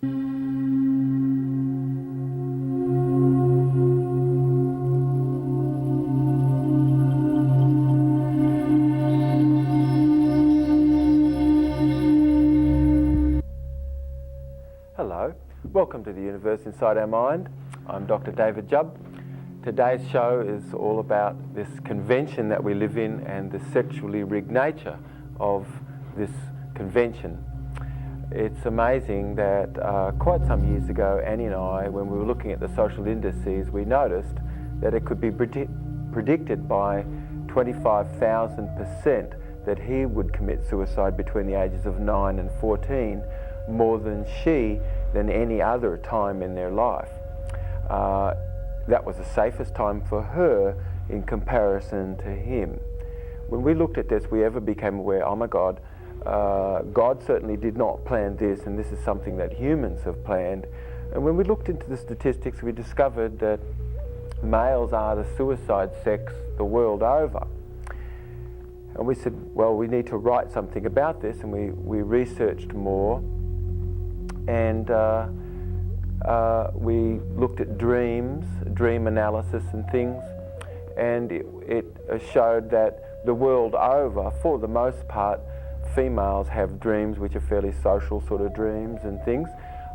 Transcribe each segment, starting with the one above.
Hello, welcome to the Universe Inside Our Mind. I'm Dr. David Jubb. Today's show is all about this convention that we live in and the sexually rigged nature of this convention. It's amazing that quite some years ago, Annie and I, when we were looking at the social indices, we noticed that it could be predicted by 25,000% that he would commit suicide between the ages of 9 and 14, more than any other time in their life. That was the safest time for her in comparison to him. When we looked at this, we ever became aware, oh my God, God certainly did not plan this, and this is something that humans have planned. And when we looked into the statistics, we discovered that males are the suicide sex the world over. And we said, well, we need to write something about this, and we researched more. And we looked at dreams, dream analysis and things, and it showed that the world over, for the most part, females have dreams which are fairly social sort of dreams and things,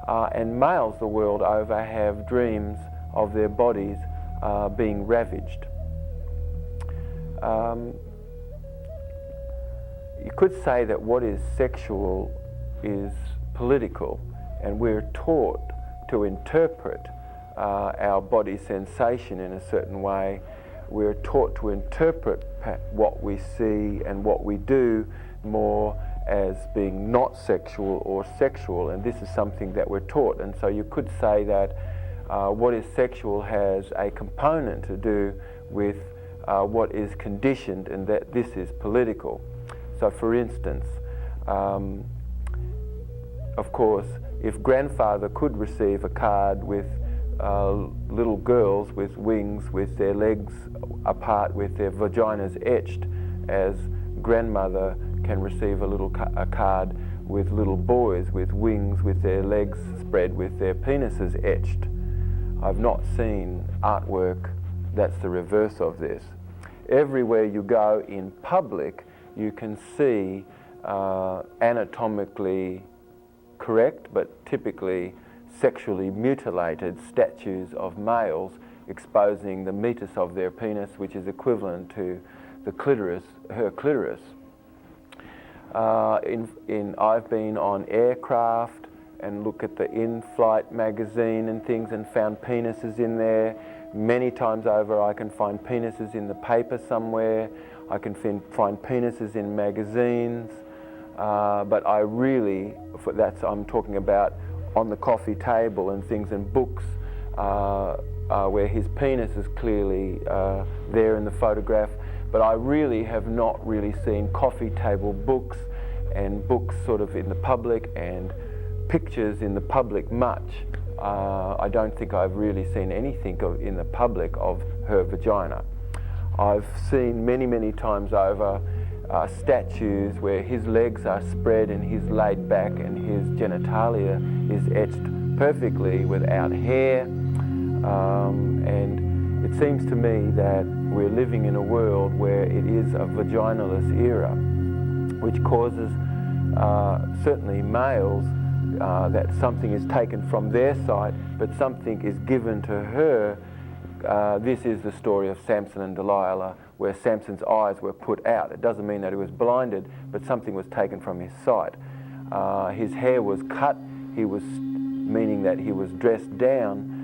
and males the world over have dreams of their bodies being ravaged. You could say that what is sexual is political, and we're taught to interpret our body sensation in a certain way. We're taught to interpret what we see and what we do more as being not sexual or sexual, and this is something that we're taught. And so you could say that what is sexual has a component to do with what is conditioned, and that this is political. So for instance, of course, if grandfather could receive a card with little girls with wings, with their legs apart, with their vaginas etched, as grandmother can receive a card with little boys with wings, with their legs spread, with their penises etched. I've not seen artwork that's the reverse of this. Everywhere you go in public, you can see anatomically correct but typically sexually mutilated statues of males exposing the meatus of their penis, which is equivalent to the clitoris, her clitoris. I've been on aircraft and look at the in-flight magazine and things and found penises in there. Many times over I can find penises in the paper somewhere. I can find penises in magazines. But I really, I'm talking about on the coffee table and things, and books where his penis is clearly there in the photograph. But I really have not really seen coffee table books and books sort of in the public and pictures in the public much. I don't think I've really seen anything in the public of her vagina. I've seen many times over statues where his legs are spread and he's laid back and his genitalia is etched perfectly without hair. And it seems to me that we're living in a world where it is a vaginalist era, which causes certainly males that something is taken from their side, but something is given to her. This is the story of Samson and Delilah, where Samson's eyes were put out. It doesn't mean that he was blinded, but something was taken from his sight. His hair was cut, meaning that he was dressed down,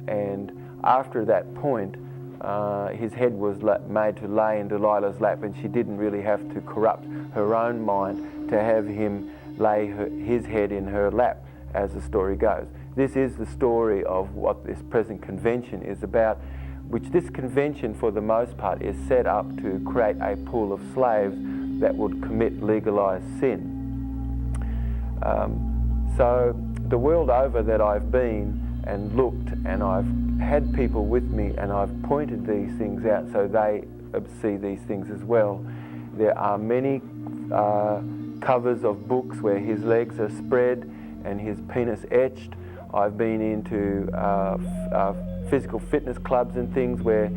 and after that point, his head was made to lay in Delilah's lap, and she didn't really have to corrupt her own mind to have him lay his head in her lap, as the story goes. This is the story of what this present convention is about, which this convention for the most part is set up to create a pool of slaves that would commit legalized sin. So the world over that I've been and looked, and I've had people with me and I've pointed these things out so they see these things as well. There are many covers of books where his legs are spread and his penis etched. I've been into physical fitness clubs and things where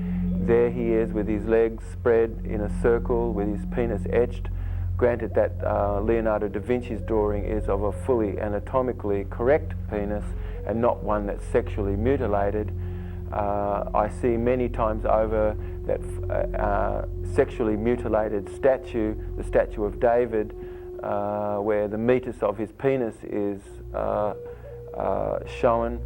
there he is with his legs spread in a circle with his penis etched. Granted that Leonardo da Vinci's drawing is of a fully anatomically correct penis and not one that's sexually mutilated. I see many times over that sexually mutilated statue, the statue of David, where the meatus of his penis is shown.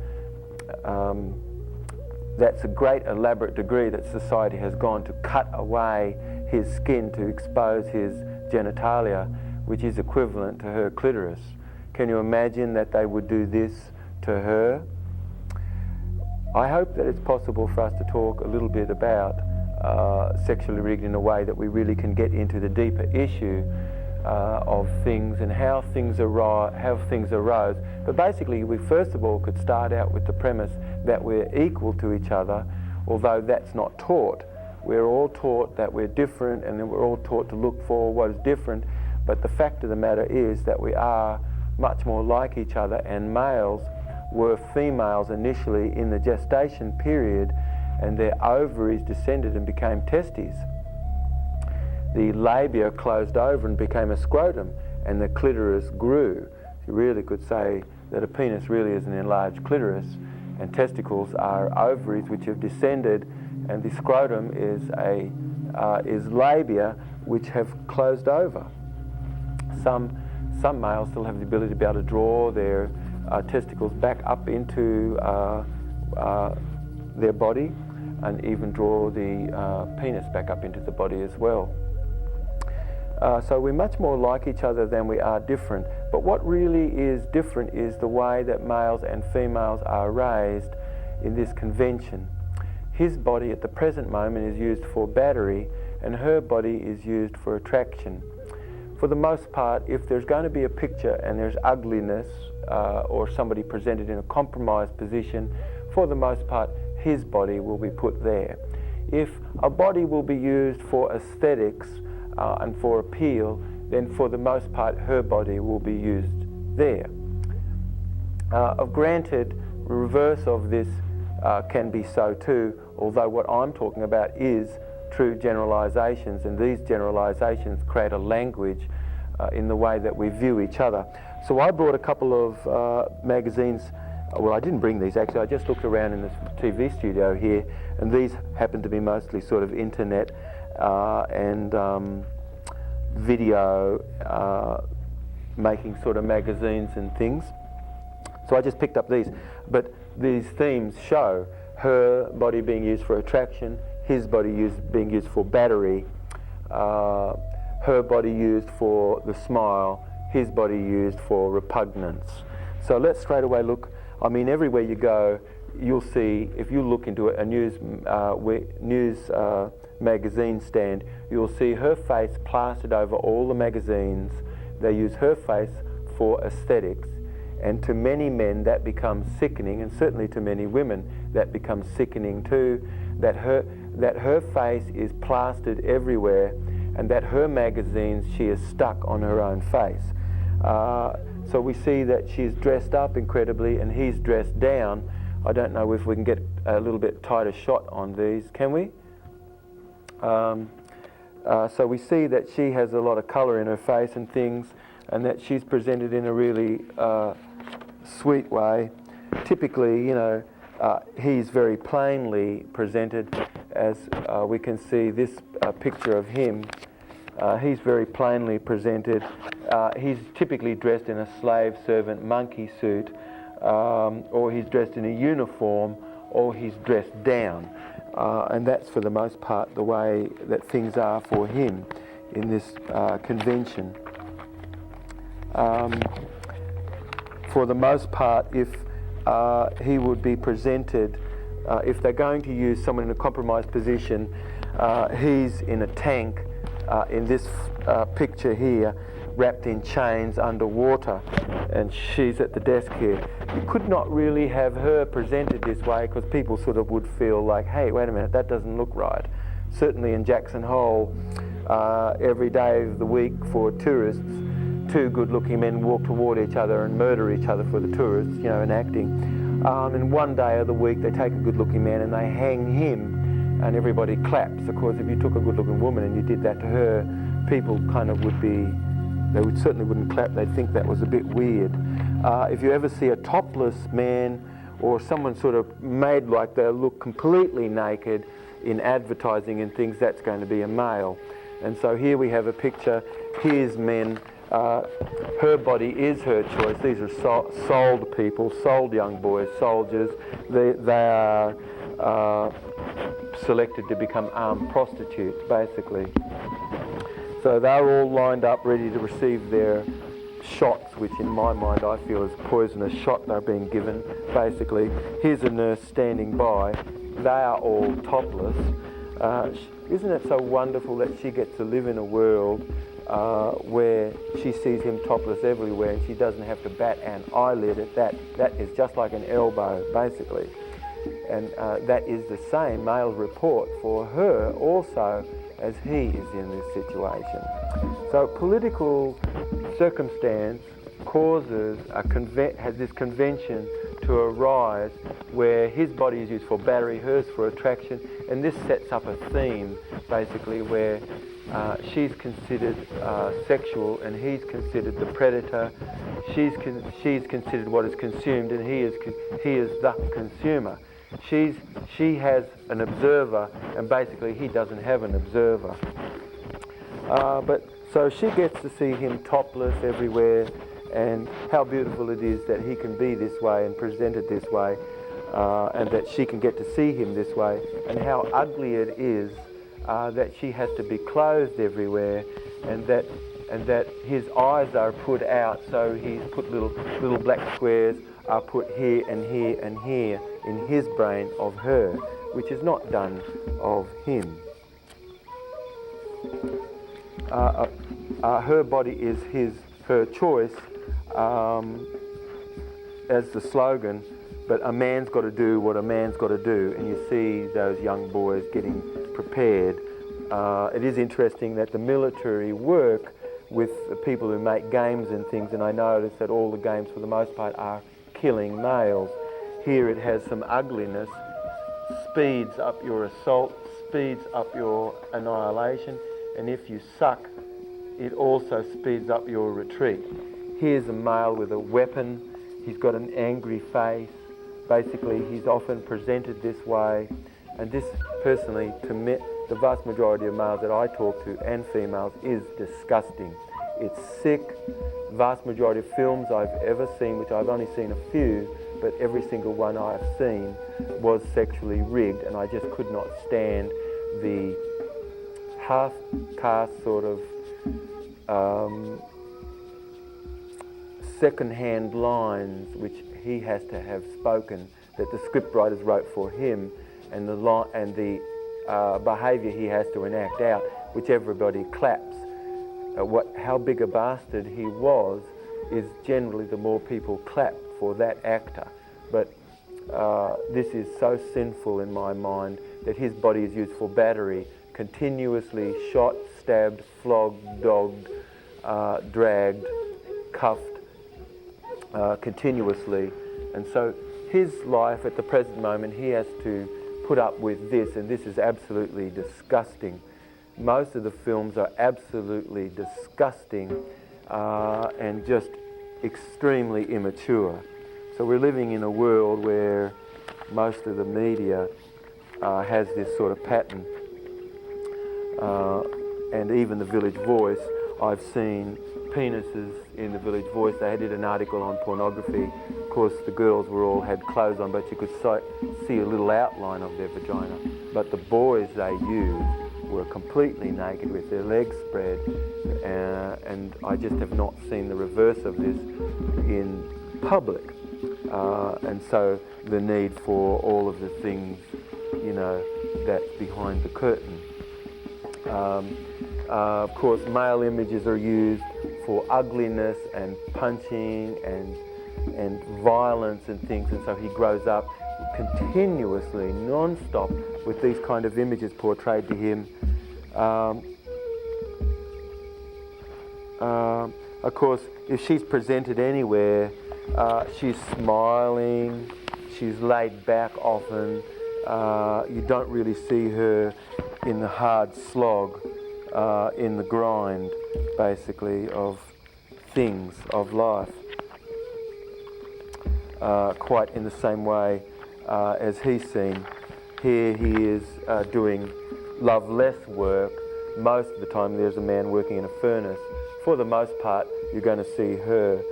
That's a great elaborate degree that society has gone to cut away his skin to expose his genitalia, which is equivalent to her clitoris. Can you imagine that they would do this to her? I hope that it's possible for us to talk a little bit about sexually rigged in a way that we really can get into the deeper issue of things and how things arose. But basically, we first of all could start out with the premise that we're equal to each other, although that's not taught. We're all taught that we're different, and then we're all taught to look for what is different. But the fact of the matter is that we are much more like each other, and males were females initially in the gestation period, and their ovaries descended and became testes. The labia closed over and became a scrotum, and the clitoris grew. You really could say that a penis really is an enlarged clitoris, and testicles are ovaries which have descended, and the scrotum is labia which have closed over. Some males still have the ability to be able to draw their testicles back up into their body, and even draw the penis back up into the body as well. So we're much more like each other than we are different. But what really is different is the way that males and females are raised in this convention. His body at the present moment is used for battery, and her body is used for attraction. For the most part, if there's going to be a picture and there's ugliness or somebody presented in a compromised position, for the most part, his body will be put there. If a body will be used for aesthetics and for appeal, then for the most part her body will be used there. Granted, the reverse of this can be so too, although what I'm talking about is true generalizations, and these generalizations create a language in the way that we view each other. So I brought a couple of magazines. Well, I didn't bring these actually, I just looked around in the TV studio here, and these happen to be mostly sort of internet and video making sort of magazines and things. So I just picked up these, but these themes show her body being used for attraction, his body being used for battery, her body used for the smile, his body used for repugnance. So let's straight away look. I mean, everywhere you go, you'll see, if you look into a news magazine stand, you'll see her face plastered over all the magazines. They use her face for aesthetics, and to many men that becomes sickening, and certainly to many women that becomes sickening too, that her face is plastered everywhere, and that her magazines, she is stuck on her own face. So we see that she's dressed up incredibly and he's dressed down. I don't know if we can get a little bit tighter shot on these, can we? So we see that she has a lot of colour in her face and things, and that she's presented in a really sweet way. Typically, you know, he's very plainly presented, as we can see this picture of him. He's very plainly presented. He's typically dressed in a slave servant monkey suit, or he's dressed in a uniform, or he's dressed down. And that's for the most part the way that things are for him in this convention. For the most part, if he would be presented, if they're going to use someone in a compromised position, he's in a tank in this picture here, wrapped in chains underwater, and she's at the desk here. You could not really have her presented this way, because people sort of would feel like, hey, wait a minute, that doesn't look right. Certainly in Jackson Hole, every day of the week for tourists two good-looking men walk toward each other and murder each other for the tourists, you know, in acting. And one day of the week they take a good-looking man and they hang him, and everybody claps. Of course, if you took a good-looking woman and you did that to her, people kind of would be, they would certainly wouldn't clap. They'd think that was a bit weird. If you ever see a topless man or someone sort of made like they look completely naked in advertising and things, that's going to be a male. And so here we have a picture. Here's men. Her body is her choice. These are sold people, sold young boys, soldiers. They are selected to become armed prostitutes, basically. So they're all lined up, ready to receive their shots, which in my mind I feel is a poisonous shot they're being given, basically. Here's a nurse standing by. They are all topless. Isn't it so wonderful that she gets to live in a world where she sees him topless everywhere and she doesn't have to bat an eyelid at that. That is just like an elbow, basically. And that is the same male report for her also as he is in this situation. So political circumstance causes has this convention to arise where his body is used for battery, hers for attraction, and this sets up a theme basically where she's considered sexual and he's considered the predator. She's considered what is consumed and he is the consumer. She has an observer and basically he doesn't have an observer. So she gets to see him topless everywhere, and how beautiful it is that he can be this way and presented this way, and that she can get to see him this way, and how ugly it is that she has to be clothed everywhere, and that his eyes are put out, so he's put little black squares are put here and here and here in his brain of her, which is not done of him. Her body is her choice, as the slogan, but a man's got to do what a man's got to do, and you see those young boys getting prepared. It is interesting that the military work with the people who make games and things, and I notice that all the games for the most part are killing males. Here it has some ugliness, speeds up your assault, speeds up your annihilation, and if you suck, it also speeds up your retreat. Here's a male with a weapon. He's got an angry face. Basically, he's often presented this way. And this, personally, to me, the vast majority of males that I talk to, and females, is disgusting. It's sick. Vast majority of films I've ever seen, which I've only seen a few, but every single one I've seen was sexually rigged, and I just could not stand the half-caste sort of second-hand lines which he has to have spoken, that the scriptwriters wrote for him, and the behaviour he has to enact out, which everybody claps. How big a bastard he was is generally the more people clap for that actor. But this is so sinful in my mind that his body is used for battery, continuously shot, stabbed, flogged, dogged, dragged, cuffed, continuously. And so his life at the present moment, he has to put up with this, and this is absolutely disgusting. Most of the films are absolutely disgusting and just extremely immature. So we're living in a world where most of the media has this sort of pattern. And even the Village Voice, I've seen penises in the Village Voice. They did an article on pornography. Of course, the girls had clothes on, but you could see a little outline of their vagina. But the boys they used were completely naked with their legs spread, and I just have not seen the reverse of this in public. And so the need for all of the things, that's behind the curtain. Of course, male images are used for ugliness and punching and violence and things, and so he grows up continuously, non-stop, with these kind of images portrayed to him. Of course, if she's presented anywhere, she's smiling, she's laid back often. You don't really see her in the hard slog, in the grind, basically, of things, of life. Quite in the same way as he's seen. Here he is doing love-less work. Most of the time there's a man working in a furnace. For the most part, you're going to see her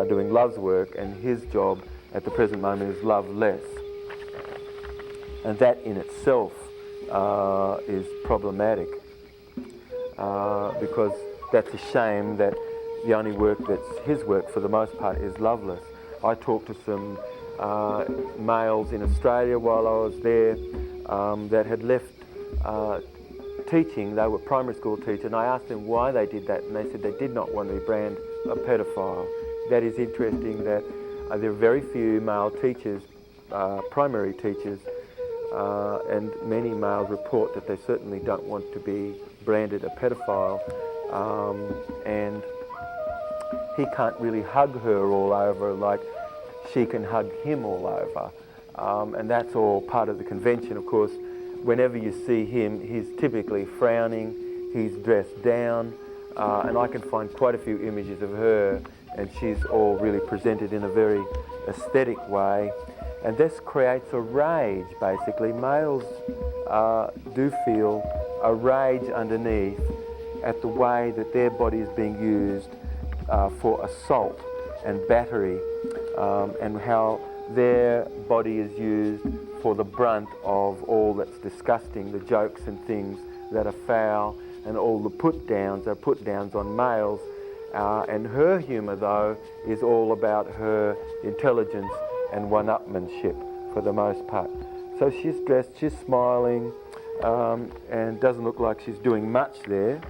doing love's work, and his job at the present moment is love-less. And that in itself is problematic, because that's a shame that the only work that's his work for the most part is loveless. I talked to some males in Australia while I was there that had left teaching. They were primary school teachers, and I asked them why they did that, and they said they did not want to be branded a pedophile. That is interesting that there are very few male teachers, primary teachers, and many males report that they certainly don't want to be branded a pedophile, and he can't really hug her all over like she can hug him all over, and that's all part of the convention. Of course, whenever you see him, he's typically frowning, he's dressed down, and I can find quite a few images of her, and she's all really presented in a very aesthetic way. And this creates a rage, basically. Males do feel a rage underneath at the way that their body is being used for assault and battery, and how their body is used for the brunt of all that's disgusting, the jokes and things that are foul, and all the put-downs are put-downs on males. And her humour, though, is all about her intelligence and one-upmanship for the most part. So she's dressed, she's smiling, and doesn't look like she's doing much there.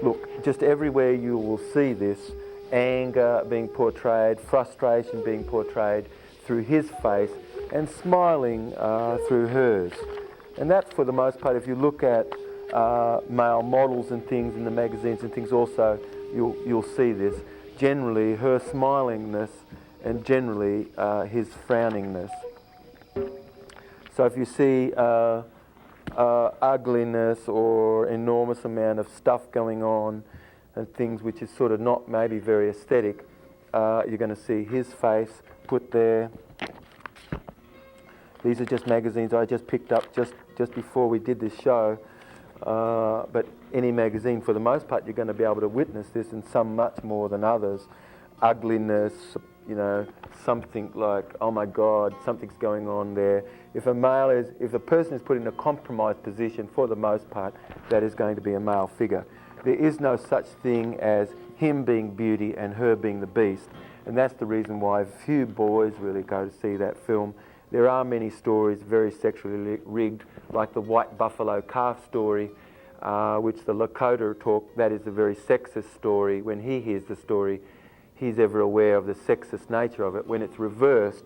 Look, just everywhere you will see this, anger being portrayed, frustration being portrayed through his face, and smiling through hers. And that's for the most part. If you look at male models and things in the magazines and things also, you'll see this. Generally her smilingness, and generally his frowningness. So if you see ugliness or enormous amount of stuff going on and things which is sort of not maybe very aesthetic, you're going to see his face put there. These are just magazines I just picked up just before we did this show. But any magazine, for the most part, you're going to be able to witness this, and some much more than others. Ugliness, you know, something like, oh my God, something's going on there. If a person is put in a compromised position, for the most part, that is going to be a male figure. There is no such thing as him being beauty and her being the beast, and that's the reason why few boys really go to see that film. There are many stories very sexually rigged, like the white buffalo calf story, which the Lakota talk, that is a very sexist story. When he hears the story, he's ever aware of the sexist nature of it. When it's reversed,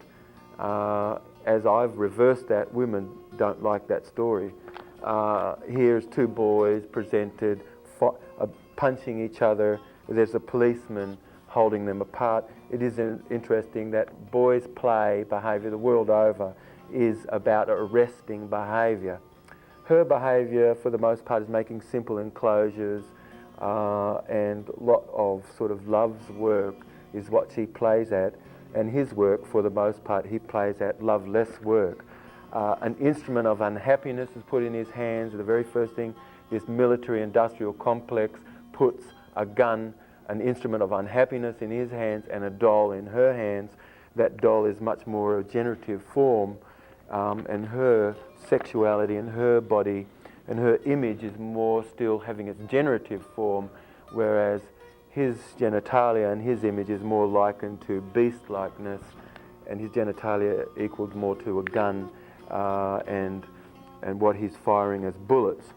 as I've reversed that, women don't like that story. Here's two boys presented, punching each other. There's a policeman holding them apart. It is interesting that boys' play behaviour the world over is about arresting behaviour. Her behaviour, for the most part, is making simple enclosures, and a lot of sort of love's work is what she plays at, and his work, for the most part, he plays at loveless work. An instrument of unhappiness is put in his hands. The very first thing, this military-industrial complex puts a gun, an instrument of unhappiness, in his hands, and a doll in her hands. That doll is much more a generative form, and her sexuality and her body and her image is more still having its generative form, whereas his genitalia and his image is more likened to beast-likeness, and his genitalia equals more to a gun, and what he's firing as bullets.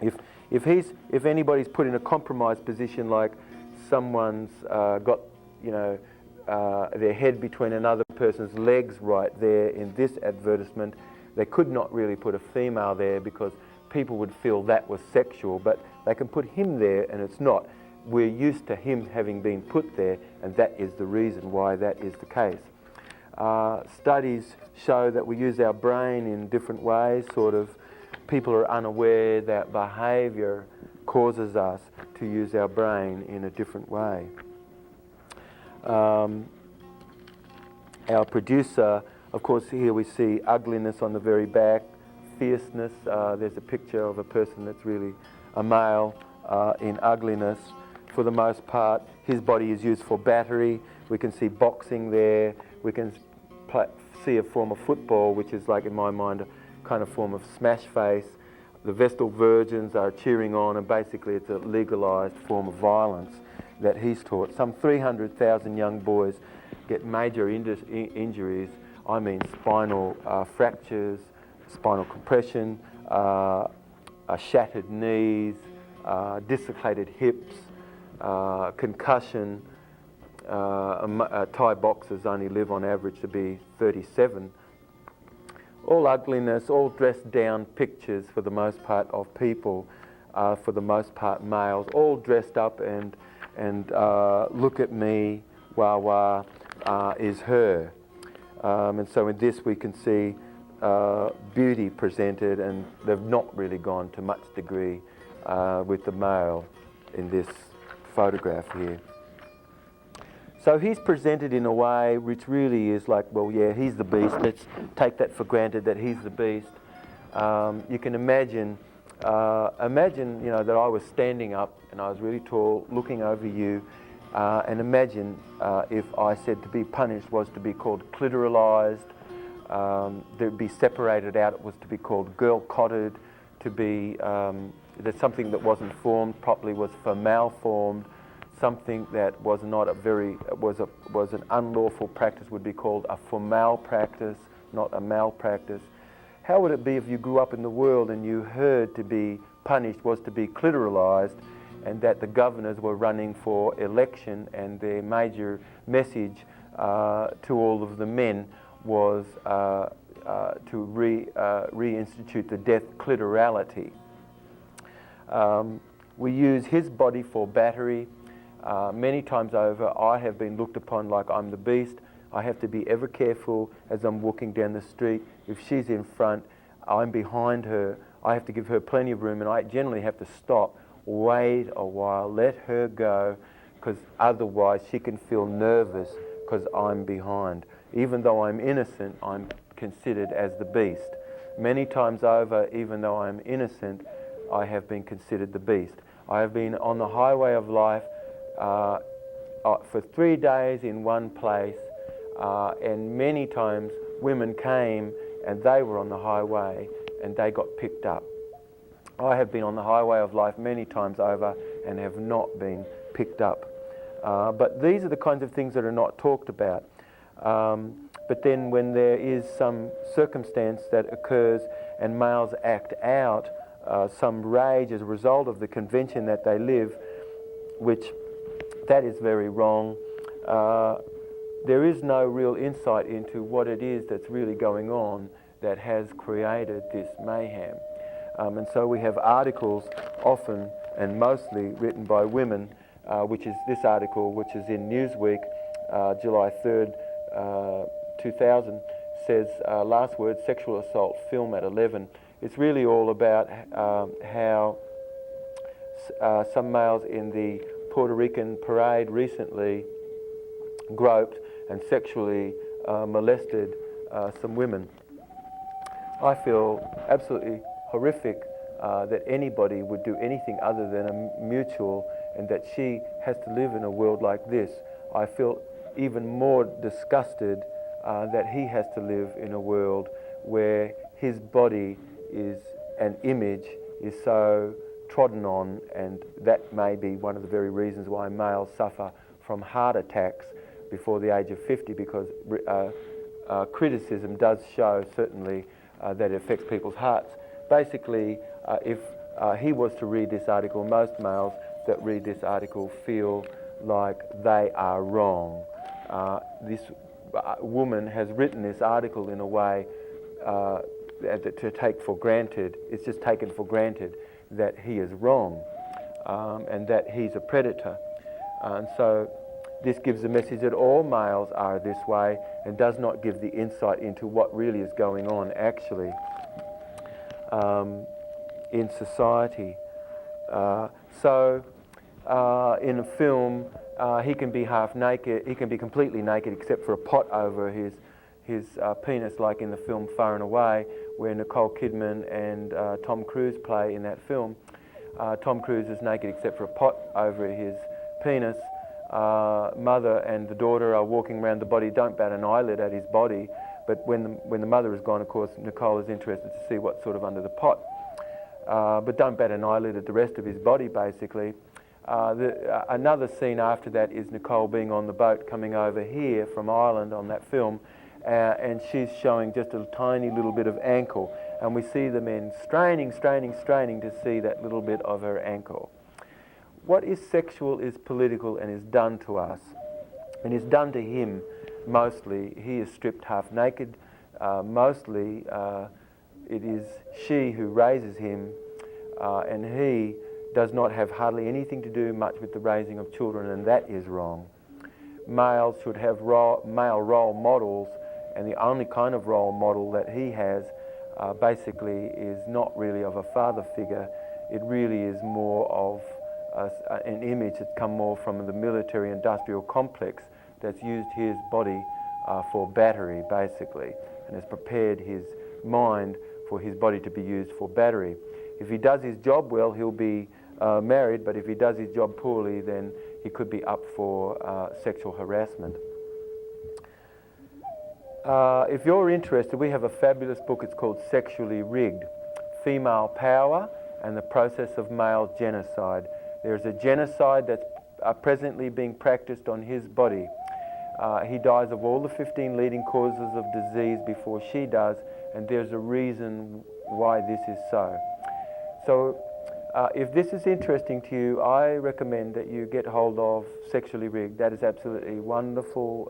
If anybody's put in a compromised position, like someone's got, their head between another person's legs right there in this advertisement, they could not really put a female there because people would feel that was sexual, but they can put him there and it's not. we're used to him having been put there, and that is the reason why that is the case. Studies show that we use our brain in different ways. Sort of, people are unaware that behaviour causes us to use our brain in a different way. Our producer, of course, here we see ugliness on the very back, fierceness. There's a picture of a person that's really a male in ugliness. For the most part, his body is used for battery. We can see boxing there. We can see a form of football, which is like, in my mind, a kind of form of smash face. The Vestal Virgins are cheering on, and basically it's a legalised form of violence that he's taught. Some 300,000 young boys get major injuries. I mean spinal fractures, spinal compression, shattered knees, dislocated hips, concussion. Thai boxers only live on average to be 37. All ugliness, all dressed down pictures for the most part of people, for the most part males, all dressed up and look at me, wah wah, is her. And so in this we can see beauty presented, and they've not really gone to much degree with the male in this photograph here. So he's presented in a way which really is like, well, yeah, he's the beast. Let's take that for granted that he's the beast. You can imagine, you know, that I was standing up and I was really tall, looking over you, and imagine if I said to be punished was to be called clitoralized, to be separated out, it was to be called girl-cotted, to be that something that wasn't formed properly was for malformed. Something that was not a very, was an unlawful practice would be called a formal practice, not a malpractice. How would it be if you grew up in the world and you heard to be punished was to be clitoralized, and that the governors were running for election and their major message to all of the men was to reinstitute the death clitorality. We use his body for battery. Many times over, I have been looked upon like I'm the beast. I have to be ever careful as I'm walking down the street. If she's in front, I'm behind her. I have to give her plenty of room, and I generally have to stop, wait a while, let her go, because otherwise she can feel nervous because I'm behind. Even though I'm innocent, I'm considered as the beast. Many times over, even though I'm innocent, I have been considered the beast. I have been on the highway of life for 3 days in one place, and many times women came and they were on the highway and they got picked up. I have been on the highway of life many times over and have not been picked up. But these are the kinds of things that are not talked about. But then when there is some circumstance that occurs and males act out some rage as a result of the convention that they live, which that is very wrong. There is no real insight into what it is that's really going on that has created this mayhem. And so we have articles often and mostly written by women, which is this article, which is in Newsweek, July 3rd, 2000, says, last word, sexual assault, film at 11. It's really all about how some males in the Puerto Rican parade recently groped and sexually molested some women. I feel absolutely horrific that anybody would do anything other than a mutual, and that she has to live in a world like this. I feel even more disgusted that he has to live in a world where his body is an image is so trodden on, and that may be one of the very reasons why males suffer from heart attacks before the age of 50, because criticism does show certainly that it affects people's hearts. Basically, if he was to read this article, most males that read this article feel like they are wrong. This woman has written this article in a way to take for granted, it's just taken for granted that he is wrong. and that he's a predator. And so this gives the message that all males are this way and does not give the insight into what really is going on actually in society. In a film, he can be half naked, he can be completely naked except for a pot over his penis, like in the film Far and Away, where Nicole Kidman and Tom Cruise play in that film. Tom Cruise is naked except for a pot over his penis. Mother and the daughter are walking around the body, don't bat an eyelid at his body, but when the mother is gone, of course, Nicole is interested to see what's sort of under the pot. But don't bat an eyelid at the rest of his body, basically. Another scene after that is Nicole being on the boat coming over here from Ireland on that film, and she's showing just a tiny little bit of ankle, and we see the men straining to see that little bit of her ankle. What is sexual is political and is done to us, and is done to him mostly. He is stripped half naked. Mostly it is she who raises him, and he does not have hardly anything to do much with the raising of children, and that is wrong. Males should have male role models, and the only kind of role model that he has basically is not really of a father figure. It really is more of an image that's come more from the military-industrial complex that's used his body for battery, basically, and has prepared his mind for his body to be used for battery. If he does his job well, he'll be married, but if he does his job poorly, then he could be up for sexual harassment. If you're interested, we have a fabulous book. It's called Sexually Rigged: Female Power and the Process of Male Genocide. There's a genocide that's presently being practiced on his body. He dies of all the 15 leading causes of disease before she does, and there's a reason why this is so. So if this is interesting to you, I recommend that you get hold of Sexually Rigged. That is absolutely wonderful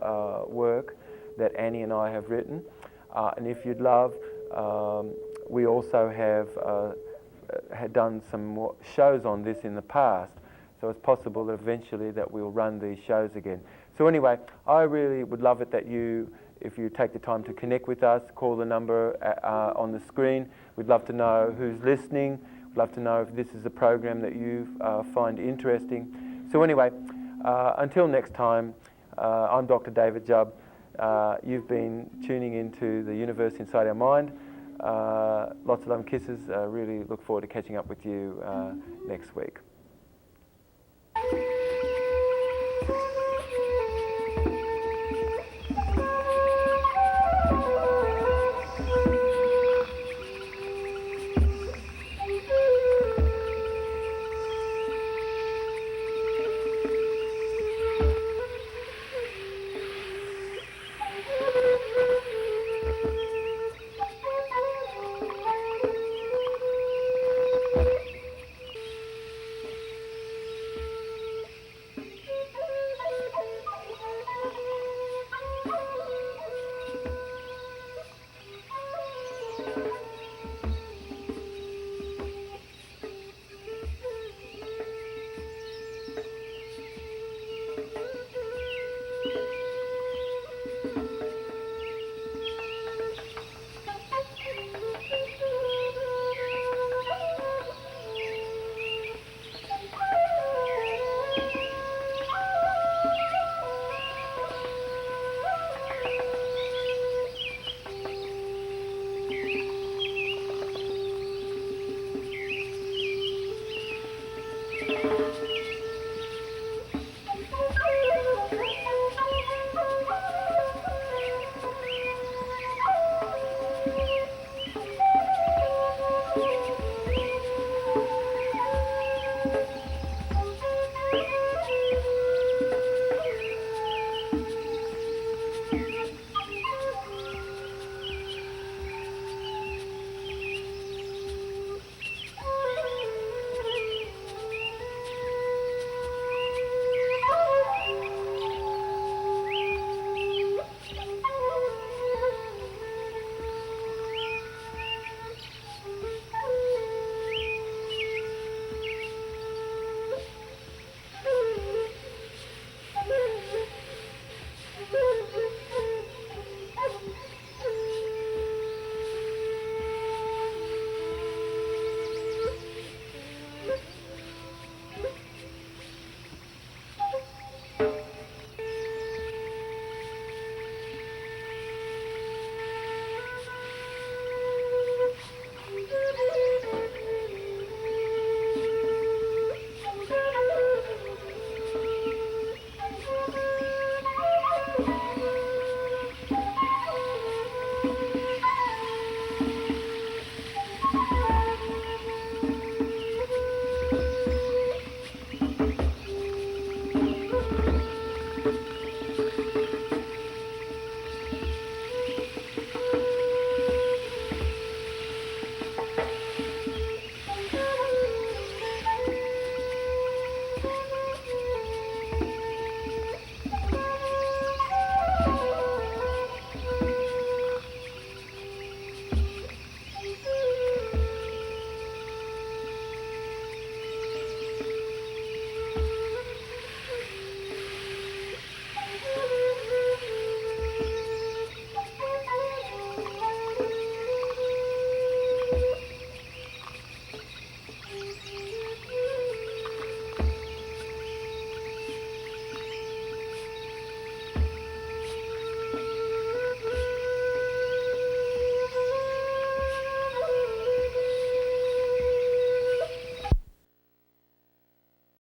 work that Annie and I have written. And if you'd love, we also have had done some more shows on this in the past, so it's possible that eventually that we'll run these shows again. So anyway, I really would love it that you, if you take the time to connect with us, call the number on the screen. We'd love to know who's listening. We'd love to know if this is a program that you find interesting. So anyway, until next time, I'm Dr. David Jubb. You've been tuning into the universe inside our mind. Lots of love and kisses. Really look forward to catching up with you next week.